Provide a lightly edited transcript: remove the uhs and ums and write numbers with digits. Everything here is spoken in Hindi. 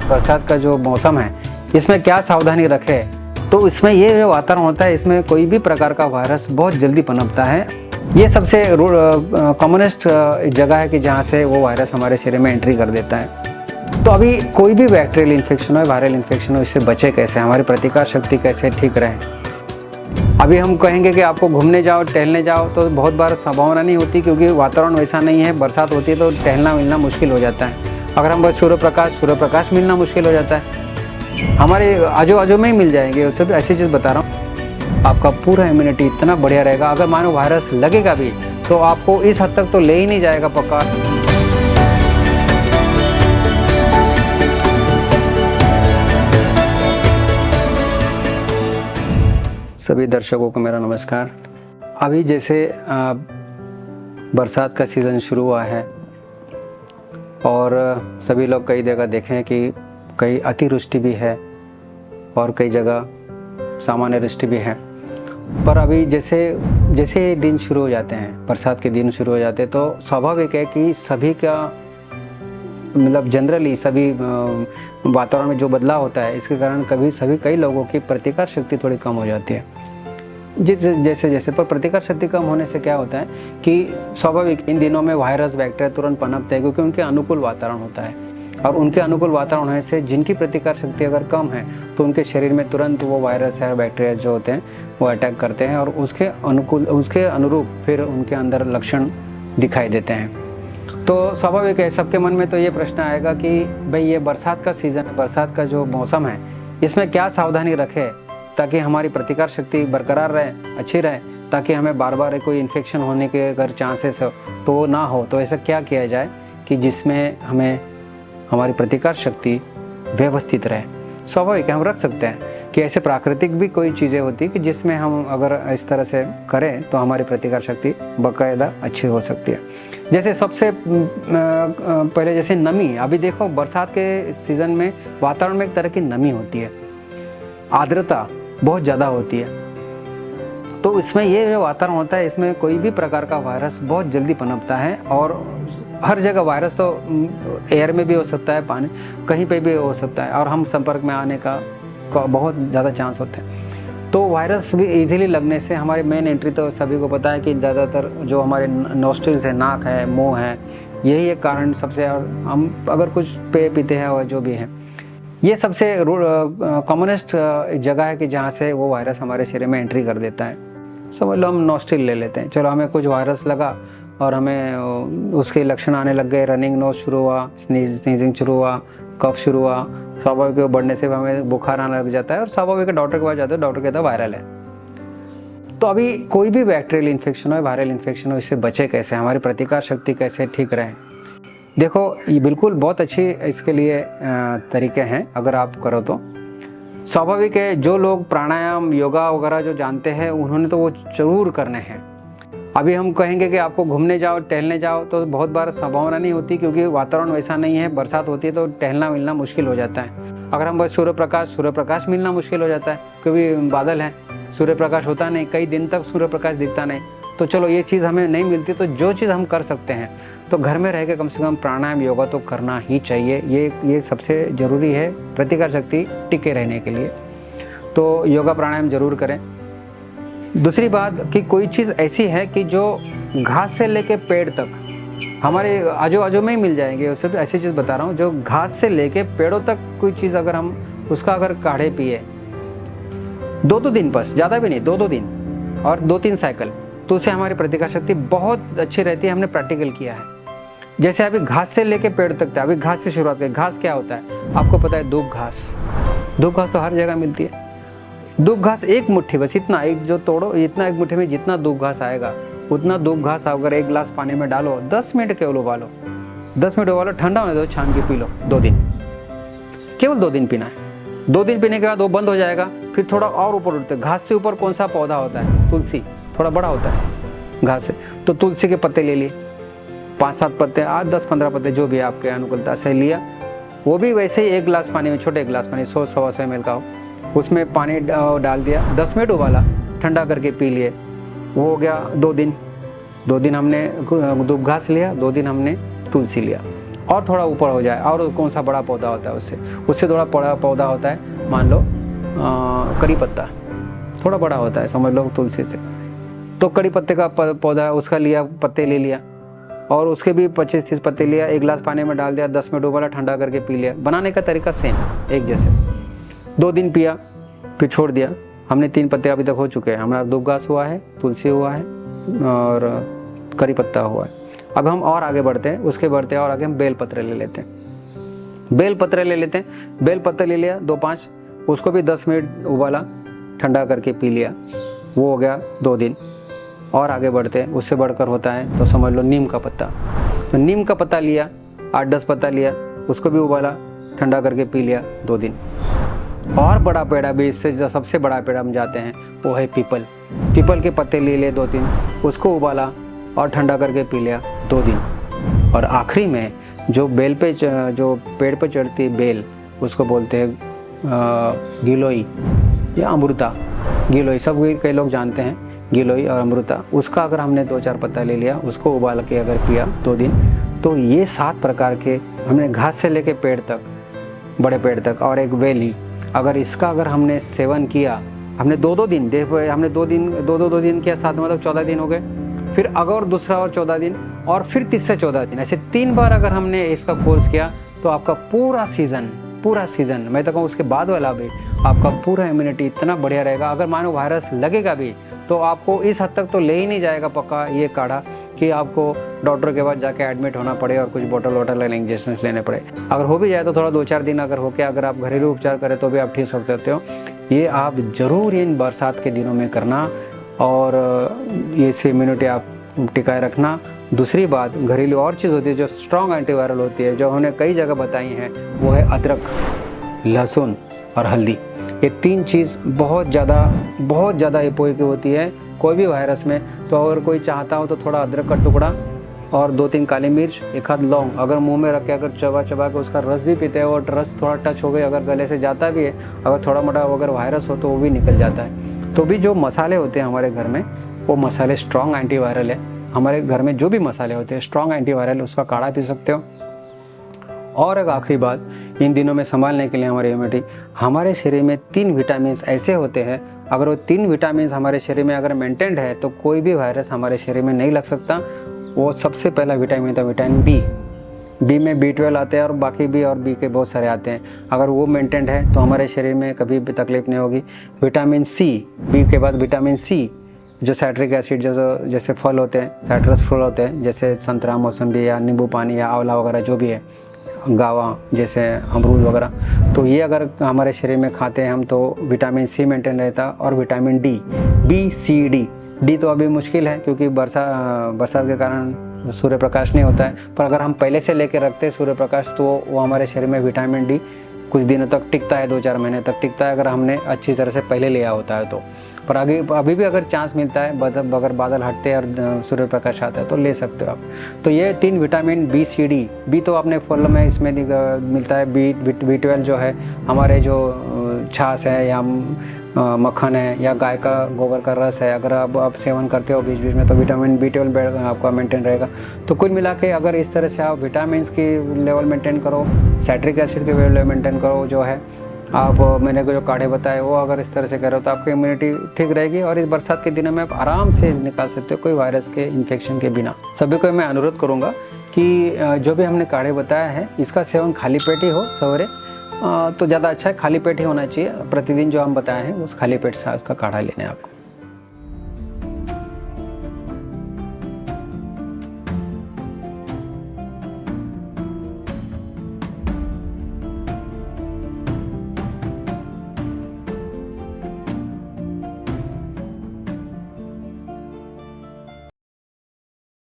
बरसात का जो मौसम है इसमें क्या सावधानी रखें, तो इसमें ये जो वातावरण होता है इसमें कोई भी प्रकार का वायरस बहुत जल्दी पनपता है। ये सबसे कॉमनेस्ट जगह है कि जहाँ से वो वायरस हमारे शरीर में एंट्री कर देता है। तो अभी कोई भी बैक्टीरियल इन्फेक्शन हो, वायरल इन्फेक्शन हो, इससे बचे कैसे, हमारी प्रतिकार शक्ति कैसे ठीक रहे। अभी हम कहेंगे कि आपको घूमने जाओ, टहलने जाओ, तो बहुत बार संभावना नहीं होती क्योंकि वातावरण वैसा नहीं है। बरसात होती है तो टहलना मिलना मुश्किल हो जाता है। अगर हम बस सूर्य प्रकाश मिलना मुश्किल हो जाता है। हमारे आजू बाजू में ही मिल जाएंगे। उससे भी ऐसी चीज़ बता रहा हूँ, आपका पूरा इम्यूनिटी इतना बढ़िया रहेगा। अगर मानो वायरस लगेगा भी तो आपको इस हद तक तो ले ही नहीं जाएगा पक्का। सभी दर्शकों को मेरा नमस्कार। अभी जैसे बरसात का सीज़न शुरू हुआ है और सभी लोग कई जगह देखें कि कई अतिवृष्टि भी है और कई जगह सामान्य वृष्टि भी है। पर अभी जैसे दिन शुरू हो जाते हैं, बरसात के दिन शुरू हो जाते हैं, तो स्वाभाविक है कि सभी का मतलब जनरली सभी वातावरण में जो बदलाव होता है इसके कारण कई लोगों की प्रतिकार शक्ति थोड़ी कम हो जाती है। जैसे पर प्रतिकार शक्ति कम होने से क्या होता है कि स्वाभाविक इन दिनों में वायरस बैक्टीरिया तुरंत पनपते हैं क्योंकि उनके अनुकूल वातावरण होता है। और उनके अनुकूल वातावरण होने से जिनकी प्रतिकार शक्ति अगर कम है तो उनके शरीर में तुरंत वो वायरस या बैक्टीरिया जो होते हैं वो अटैक करते हैं और उसके अनुरूप फिर उनके अंदर लक्षण दिखाई देते हैं। तो स्वाभाविक है सबके मन में तो ये प्रश्न आएगा कि भाई ये बरसात का सीज़न है, बरसात का जो मौसम है इसमें क्या सावधानी रखें ताकि हमारी प्रतिकार शक्ति बरकरार रहे, अच्छी रहे, ताकि हमें बार बार कोई इन्फेक्शन होने के अगर चांसेस हो तो वो ना हो। तो ऐसा क्या किया जाए कि जिसमें हमारी प्रतिकार शक्ति व्यवस्थित रहे। स्वाभाविक है हम रख सकते हैं कि ऐसे प्राकृतिक भी कोई चीज़ें होती कि जिसमें हम अगर इस तरह से करें तो हमारी प्रतिकार शक्ति बाकायदा अच्छी हो सकती है। जैसे सबसे पहले जैसे नमी। अभी देखो बरसात के सीज़न में वातावरण में एक तरह की नमी होती है, आर्द्रता बहुत ज़्यादा होती है। तो इसमें ये जो वातावरण होता है इसमें कोई भी प्रकार का वायरस बहुत जल्दी पनपता है और हर जगह वायरस तो एयर में भी हो सकता है, पानी कहीं पे भी हो सकता है और हम संपर्क में आने का बहुत ज़्यादा चांस होते हैं। तो वायरस भी इजीली लगने से हमारी मेन एंट्री तो सभी को पता है कि ज़्यादातर जो हमारे नोस्ट्रिल्स है, नाक है, मुंह है, यही एक कारण सबसे। और हम अगर कुछ पेय पीते हैं और जो भी है, ये सबसे कॉमनेस्ट जगह है कि जहाँ से वो वायरस हमारे शरीर में एंट्री कर देता है। समझ लो हम नोस्ट्रिल ले लेते हैं, चलो हमें कुछ वायरस लगा और हमें उसके लक्षण आने लग गए, रनिंग नोज शुरू हुआ, स्नीजिंग शुरू हुआ, कफ शुरू हुआ, स्वाभाविक बढ़ने से हमें बुखार आने लग जाता है और स्वाभाविक डॉक्टर के पास जाते हैं, डॉक्टर कहता है वायरल है। तो अभी कोई भी बैक्टीरियल इन्फेक्शन हो, वायरल इन्फेक्शन हो, इससे बचे कैसे, हमारी प्रतिकार शक्ति कैसे ठीक रहे। देखो ये बिल्कुल बहुत अच्छी इसके लिए तरीके हैं अगर आप करो तो। स्वाभाविक है जो लोग प्राणायाम योगा वगैरह जो जानते हैं उन्होंने तो वो जरूर करने हैं। अभी हम कहेंगे कि आपको घूमने जाओ, टहलने जाओ, तो बहुत बार संभावना नहीं होती क्योंकि वातावरण वैसा नहीं है। बरसात होती है तो टहलना मिलना मुश्किल हो जाता है। अगर हम बस सूर्य प्रकाश मिलना मुश्किल हो जाता है क्योंकि बादल है, सूर्य प्रकाश होता नहीं, कई दिन तक सूर्य प्रकाश दिखता नहीं। तो चलो ये चीज़ हमें नहीं मिलती, तो जो चीज़ हम कर सकते हैं तो घर में रह के कम से कम प्राणायाम योगा तो करना ही चाहिए। ये सबसे ज़रूरी है प्रतिकार शक्ति टिके रहने के लिए। तो योगा प्राणायाम जरूर करें। दूसरी बात कि कोई चीज़ ऐसी है कि जो घास से लेके पेड़ तक हमारे आजू बाजू में ही मिल जाएंगे। उससे भी ऐसी चीज़ बता रहा हूँ जो घास से लेके पेड़ों तक कोई चीज़ अगर हम उसका अगर काढ़े पिए 2-2 दिन, बस ज़्यादा भी नहीं, 2-2 दिन और 2-3 साइकिल, तो उससे हमारी प्रतिकार शक्ति बहुत अच्छी रहती है। हमने प्रैक्टिकल किया है। जैसे अभी घास से लेके पेड़ तक था, अभी घास से शुरुआत करें। घास क्या होता है आपको पता है, दूब घास तो हर जगह मिलती है। दूब घास एक मुट्ठी, बस इतना, एक जो तोड़ो इतना, एक मुट्ठी में जितना दूब घास आएगा उतना दूब घास अगर 1 गिलास पानी में डालो, 10 मिनट केवल उबालो, 10 मिनट उबालो, ठंडा होने दो, छान के पी लो। 2 दिन, केवल 2 दिन पीना है। 2 दिन पीने के बाद वो बंद हो जाएगा। फिर थोड़ा और ऊपर उठते, घास से ऊपर कौन सा पौधा होता है, तुलसी, थोड़ा बड़ा होता है घास से, तो तुलसी के पत्ते ले लिए, 5-7 पत्ते, 8-10-15 पत्ते जो भी आपके अनुकूलता से लिया। वो भी वैसे ही 1 गिलास पानी में, छोटे गिलास पानी 100-125 ml का हो, उसमें पानी डाल दिया, 10 मिनट उबाला, ठंडा करके पी लिए। वो हो गया 2 दिन। 2 दिन हमने दूब घास लिया, 2 दिन हमने तुलसी लिया। और थोड़ा ऊपर हो जाए, और कौन सा बड़ा पौधा होता है उससे थोड़ा बड़ा पौधा होता है, मान लो कड़ी पत्ता, थोड़ा बड़ा होता है, समझ लो तुलसी से। तो कड़ी पत्ते का पौधा है, उसका लिया, पत्ते ले लिया, और उसके भी 25-30 पत्ते लिया, एक गिलास पानी में डाल दिया, 10 मिनट उबाला, ठंडा करके पी लिया। बनाने का तरीका सेम एक जैसे। 2 दिन पिया, फिर छोड़ दिया। हमने 3 पत्ते अभी तक हो चुके हैं। हमारा दुबघास हुआ है, तुलसी हुआ है और करी पत्ता हुआ है। अब हम और आगे बढ़ते हैं, उसके बढ़ते हैं और आगे हम बेलपत्र ले लेते हैं। बेलपत्र ले लेते हैं, बेलपत्र ले लिया 2-5, उसको भी 10 मिनट उबाला, ठंडा करके पी लिया। वो हो गया 2 दिन। और आगे बढ़ते हैं, उससे बढ़कर होता है तो समझ लो नीम का पत्ता। तो नीम का पत्ता लिया, 8-10 पत्ता लिया, उसको भी उबाला, ठंडा करके पी लिया 2 दिन। और बड़ा पेड़ भी, इससे जो सबसे बड़ा पेड़ हम जाते हैं वो है पीपल। पीपल के पत्ते ले लिए 2-3, उसको उबाला और ठंडा करके पी लिया 2 दिन। और आखिरी में जो बेल पे जो पेड़ पे चढ़ती बेल, उसको बोलते हैं गिलोई या अमृता। गिलोई सब कई लोग जानते हैं, गिलोई और अमृता। उसका अगर हमने 2-4 पत्ता ले लिया, उसको उबाल के अगर पिया 2 दिन, तो ये 7 प्रकार के, हमने घास से लेके पेड़ तक, बड़े पेड़ तक, और एक वेली, अगर इसका अगर हमने सेवन किया, हमने 2-2 दिन, देखो हमने 2 दिन 2-2 दिन किया, 7 मतलब 14 दिन हो गए। फिर अगर दूसरा और 14 दिन, और फिर तीसरे 14 दिन, ऐसे 3 बार अगर हमने इसका कोर्स किया, तो आपका पूरा सीज़न मैं तो कहूँ उसके बाद वाला भी, आपका पूरा इम्यूनिटी इतना बढ़िया रहेगा। अगर मानो वायरस लगेगा भी तो आपको इस हद तक तो ले ही नहीं जाएगा पक्का ये काढ़ा, कि आपको डॉक्टर के पास जाके एडमिट होना पड़े और कुछ बोतल इंजेक्शन लेने पड़े। अगर हो भी जाए तो थोड़ा 2-4 दिन अगर होके अगर आप घरेलू उपचार करें तो भी आप ठीक हो सकते हो। ये आप ज़रूर इन बरसात के दिनों में करना, और ये से इम्यूनिटी आप टिकाए रखना। दूसरी बात, घरेलू और चीज़ होती है जो स्ट्रॉन्ग एंटीवायरल होती है, जो हमने कई जगह बताई हैं, वो है अदरक, लहसुन और हल्दी। ये 3 चीज़ बहुत ज़्यादा उपयोगी होती है कोई भी वायरस में। तो अगर कोई चाहता हो तो थोड़ा अदरक का टुकड़ा और 2-3 काली मिर्च, 1 आध लौंग, अगर मुंह में रख के अगर चबा के उसका रस भी पीते हैं, और रस थोड़ा टच हो गए, अगर गले से जाता भी है, अगर थोड़ा मोटा अगर वायरस हो तो वो भी निकल जाता है। तो भी जो मसाले होते हैं हमारे घर में, वो मसाले स्ट्रॉन्ग एंटीवायरल है। हमारे घर में जो भी मसाले होते हैं स्ट्रॉन्ग एंटीवायरल, उसका काढ़ा पी सकते हो। और एक आखिरी बात, इन दिनों में संभालने के लिए हमारी इम्यूनिटी, हमारे शरीर में 3 विटामिन ऐसे होते हैं, अगर वो 3 विटामिन हमारे शरीर में अगर मेंटेन्ड है तो कोई भी वायरस हमारे शरीर में नहीं लग सकता। वो सबसे पहला विटामिन था विटामिन बी में B12 आते हैं, और बाकी भी और बी के बहुत सारे आते हैं। अगर वो मेंटेन्ड है तो हमारे शरीर में कभी भी तकलीफ नहीं होगी। विटामिन सी, बी के बाद विटामिन सी, जो साइट्रिक एसिड जैसे फल होते हैं, साइट्रस फल होते हैं, जैसे संतरा, मौसम्बी या नींबू पानी या आंवला वगैरह जो भी है, गावा जैसे अमरूद वगैरह, तो ये अगर हमारे शरीर में खाते हैं हम तो विटामिन सी मेंटेन रहता। और vitamin D, B C D तो अभी मुश्किल है क्योंकि बरसात के कारण सूर्य प्रकाश नहीं होता है, पर अगर हम पहले से लेके रखते हैं सूर्य प्रकाश, तो वो हमारे शरीर में विटामिन डी कुछ दिनों तक टिकता है, 2-4 महीने तक टिकता है, अगर हमने अच्छी तरह से पहले लिया होता है तो। पर अभी भी अगर चांस मिलता है, अगर बादल हटते हैं और सूर्य प्रकाश आता है तो ले सकते हो आप। तो ये 3 vitamin B C D, B तो अपने फल में इसमें मिलता है, B12 जो है हमारे जो छाछ है या मक्खन है या गाय का गोबर का रस है, अगर आप सेवन करते हो बीच बीच में, तो विटामिन B12 आपका मेंटेन रहेगा। तो कुल मिला के अगर इस तरह से आप विटामिन की लेवल मेंटेन करो, साइट्रिक एसिड के लेवल मेंटेन करो, जो है आप मैंने जो काढ़े बताए वो अगर इस तरह से करो तो आपकी इम्यूनिटी ठीक रहेगी, और इस बरसात के दिनों में आप आराम से निकाल सकते हो कोई वायरस के इन्फेक्शन के बिना। सभी को मैं अनुरोध करूँगा कि जो भी हमने काढ़े बताया है, इसका सेवन खाली पेट ही हो सवेरे, तो ज़्यादा अच्छा है, खाली पेट ही होना चाहिए। प्रतिदिन जो हम बताए हैं उस खाली पेट से उसका काढ़ा लेना है आपको।